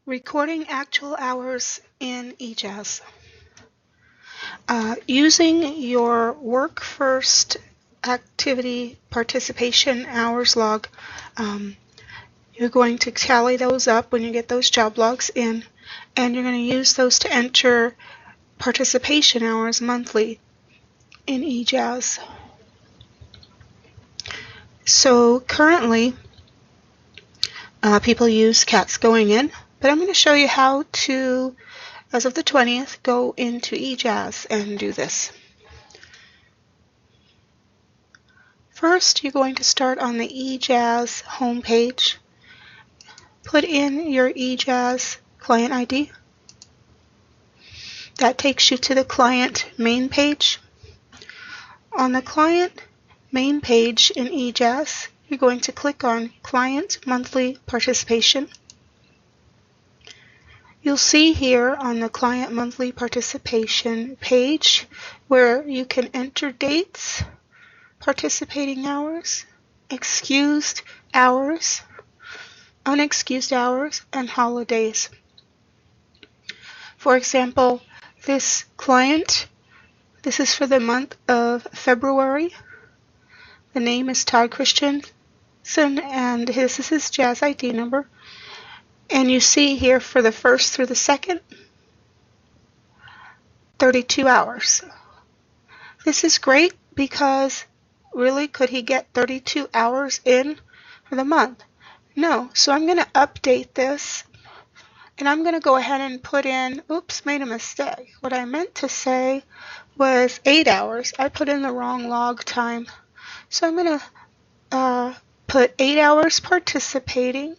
Recording actual hours in eJazz. Using your Work First activity participation hours log, you're going to tally those up when you get those job logs in, and you're going to use those to enter participation hours monthly in eJazz. So currently, people use CATs going in, but I'm going to show you how to, as of the 20th, go into eJazz and do this. First, you're going to start on the eJazz homepage. Put in your eJazz client ID. That takes you to the client main page. On the client main page in eJazz, you're going to click on Client Monthly Participation. You'll see here on the Client Monthly Participation page where you can enter dates, participating hours, excused hours, unexcused hours, and holidays. For example, this client, this is for the month of February. The name is Todd Christensen, and this is his Jazz ID number. And you see here for the 1st through the 2nd, 32 hours. This is great because really, could he get 32 hours in for the month? No. So I'm going to update this, and I'm going to go ahead and put in, oops, made a mistake. What I meant to say was 8 hours. I put in the wrong log time. So I'm going to put 8 hours participating,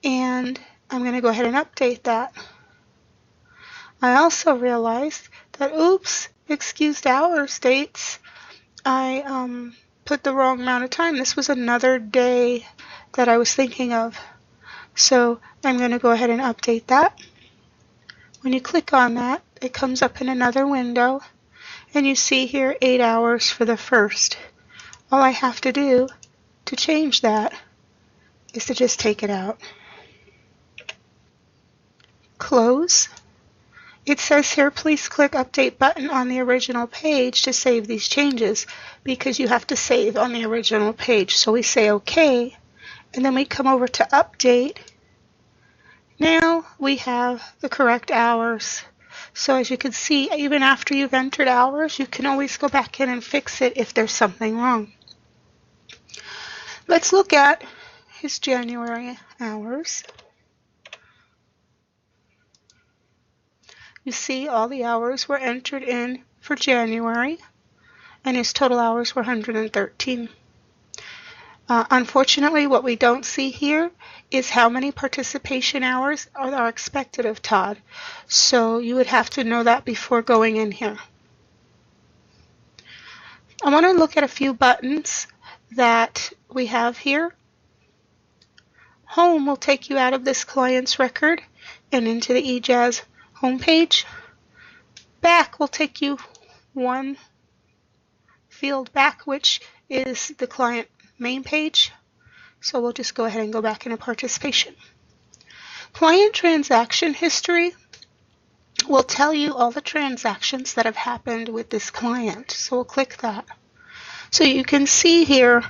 and I'm going to go ahead and update that. I also realized that, oops, excused hours dates, I put the wrong amount of time. This was another day that I was thinking of. So I'm going to go ahead and update that. When you click on that, it comes up in another window, and you see here 8 hours for the 1st. All I have to do to change that is to just take it out. Close. It says here, please click Update button on the original page to save these changes, because you have to save on the original page. So we say OK, and then we come over to Update. Now we have the correct hours. So as you can see, even after you've entered hours, you can always go back in and fix it if there's something wrong. Let's look at his January hours. You see all the hours were entered in for January, and his total hours were 113. Unfortunately, what we don't see here is how many participation hours are expected of Todd. So you would have to know that before going in here. I want to look at a few buttons that we have here. Home will take you out of this client's record and into the eJazz homepage. Back will take you one field back, which is the client main page. So we'll just go ahead and go back into participation. Client transaction history will tell you all the transactions that have happened with this client. So we'll click that. So you can see here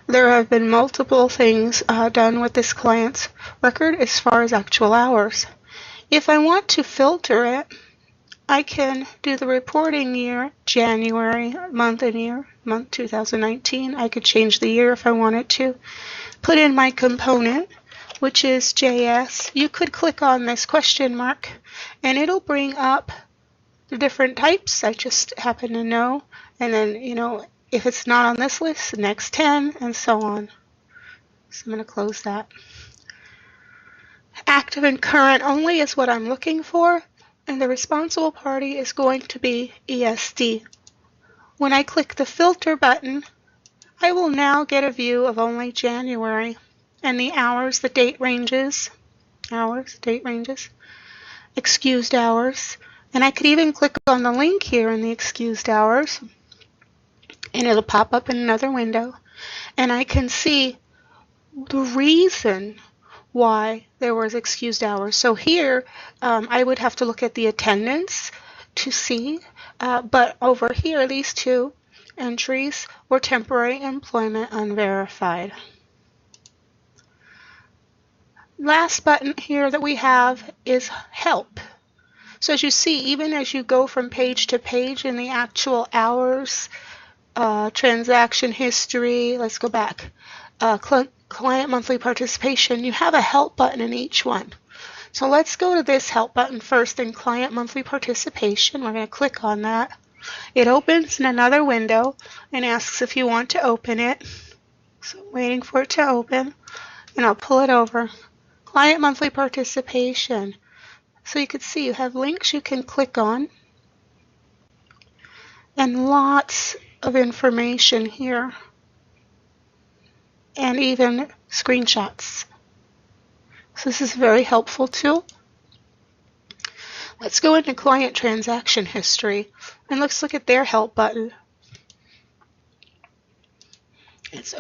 there have been multiple things done with this client's record as far as actual hours. If I want to filter it, I can do the reporting year, January, month and year, month 2019. I could change the year if I wanted to. Put in my component, which is JS. You could click on this question mark, and it'll bring up the different types. I just happen to know. And then, if it's not on this list, the next 10, and so on. So I'm going to close that. Active and current only is what I'm looking for, and the responsible party is going to be ESD. When I click the filter button, I will now get a view of only January and the hours, the date ranges, excused hours, and I could even click on the link here in the excused hours, and it'll pop up in another window, and I can see the reason why there was excused hours. So here I would have to look at the attendance to see, but over here these two entries were temporary employment unverified. Last button here that we have is help. So as you see, even as you go from page to page in the actual hours, transaction history, let's go back, client monthly participation, you have a help button in each one. So let's go to this help button first in client monthly participation. We're going to click on that. It opens in another window and asks if you want to open it. So I'm waiting for it to open, and I'll pull it over. Client monthly participation. So you can see you have links you can click on and lots of information here and even screenshots. So this is a very helpful tool. Let's go into client transaction history and let's look at their help button. It's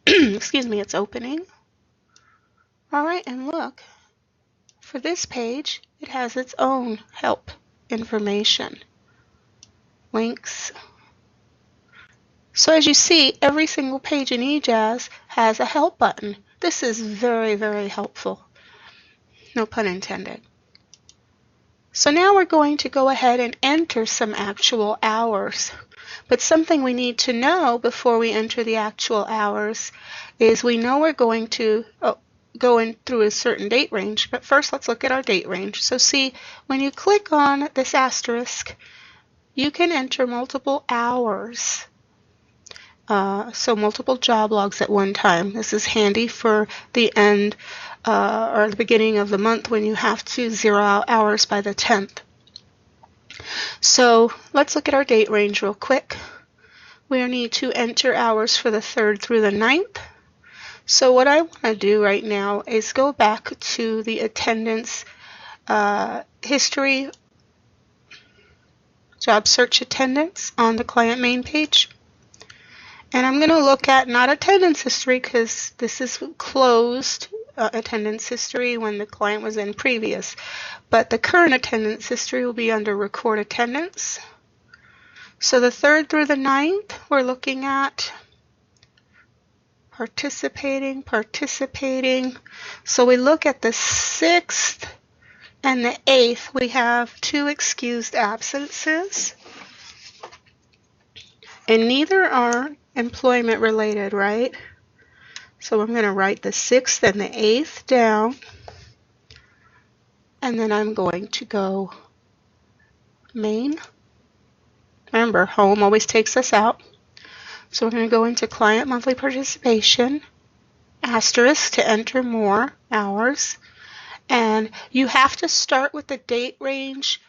excuse me, it's opening. All right, and look, for this page, it has its own help information, links. So as you see, every single page in eJazz has a help button. This is very, very helpful. No pun intended. So now we're going to go ahead and enter some actual hours. But something we need to know before we enter the actual hours is we know we're going to go in through a certain date range. But first let's look at our date range. So see, when you click on this asterisk, you can enter multiple hours. So multiple job logs at one time. This is handy for the end or the beginning of the month when you have to zero out hours by the 10th. So let's look at our date range real quick. We need to enter hours for the 3rd through the 9th. So what I want to do right now is go back to the attendance history, job search attendance on the client main page. And I'm going to look at not attendance history because this is closed attendance history when the client was in previous, but the current attendance history will be under record attendance. So the 3rd through the 9th, we're looking at participating. So we look at the 6th and the 8th, we have 2 excused absences, and neither are employment related, right? So I'm going to write the 6th and the 8th down, and then I'm going to go main. Remember, home always takes us out. So we're going to go into client monthly participation, asterisk to enter more hours, and you have to start with the date range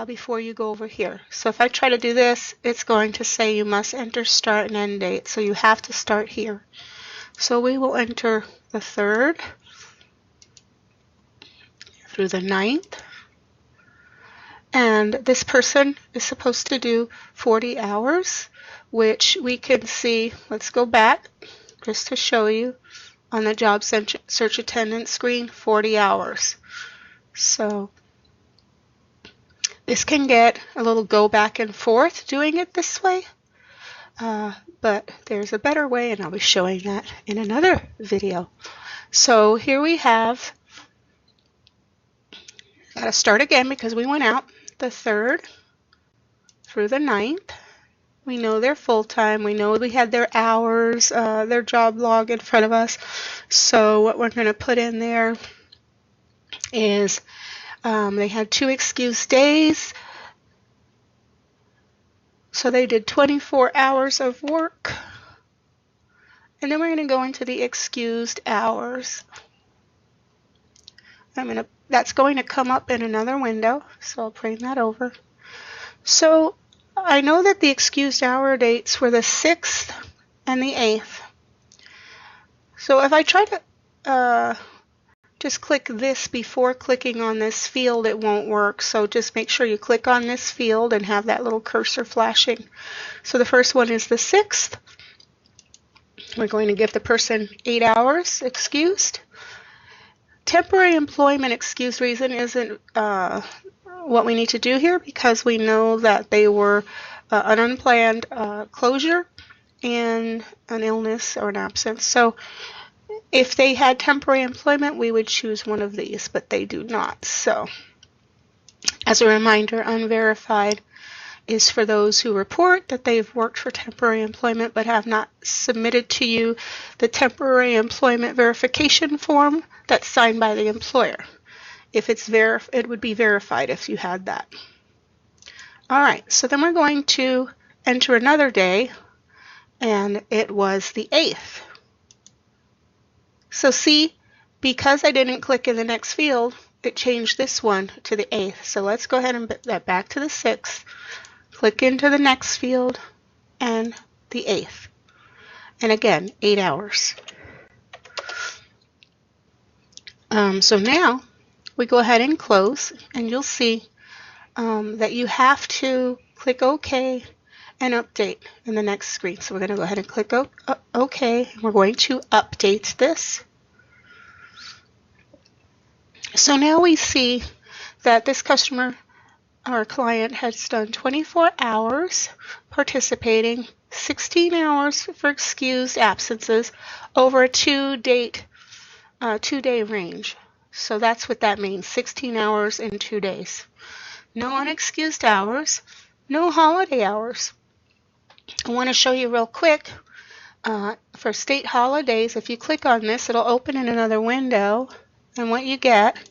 before you go over here. So if I try to do this, it's going to say you must enter start and end date. So you have to start here. So we will enter the 3rd through the 9th. And this person is supposed to do 40 hours, which we can see. Let's go back just to show you on the job search attendance screen, 40 hours. So this can get a little go back and forth doing it this way, but there's a better way, and I'll be showing that in another video. So here we have, got to start again because we went out the 3rd through the 9th. We know they're full-time. We know we had their hours, their job log in front of us. So what we're going to put in there is they had 2 excused days. So they did 24 hours of work. And then we're going to go into the excused hours. That's going to come up in another window, so I'll bring that over. So I know that the excused hour dates were the 6th and the 8th. So if I try to just click this before clicking on this field, it won't work. So just make sure you click on this field and have that little cursor flashing. So the first one is the 6th. We're going to give the person 8 hours excused. temporary employment excused reason isn't what we need to do here, because we know that they were an unplanned closure and an illness or an absence. So if they had temporary employment, we would choose one of these, but they do not. So as a reminder, unverified is for those who report that they've worked for temporary employment but have not submitted to you the temporary employment verification form that's signed by the employer. If it's it would be verified if you had that. All right, so then we're going to enter another day, and it was the 8th. So see, because I didn't click in the next field, it changed this one to the 8th. So let's go ahead and put that back to the 6th. Click into the next field and the 8th. And again, 8 hours. So now we go ahead and close, and you'll see that you have to click OK and update in the next screen. So we're going to go ahead and click OK. We're going to update this. So now we see that this customer, our client, has done 24 hours participating, 16 hours for excused absences over a two-day range. So that's what that means, 16 hours in 2 days. No unexcused hours, no holiday hours. I want to show you real quick for state holidays. If you click on this, it'll open in another window, and what you get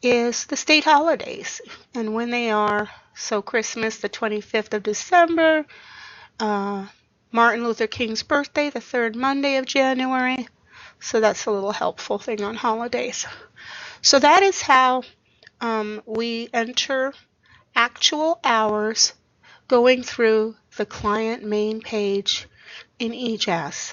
is the state holidays and when they are. So Christmas, the 25th of December, Martin Luther King's birthday, the 3rd Monday of January. So that's a little helpful thing on holidays. So that is how we enter actual hours going through the client main page in eJazz.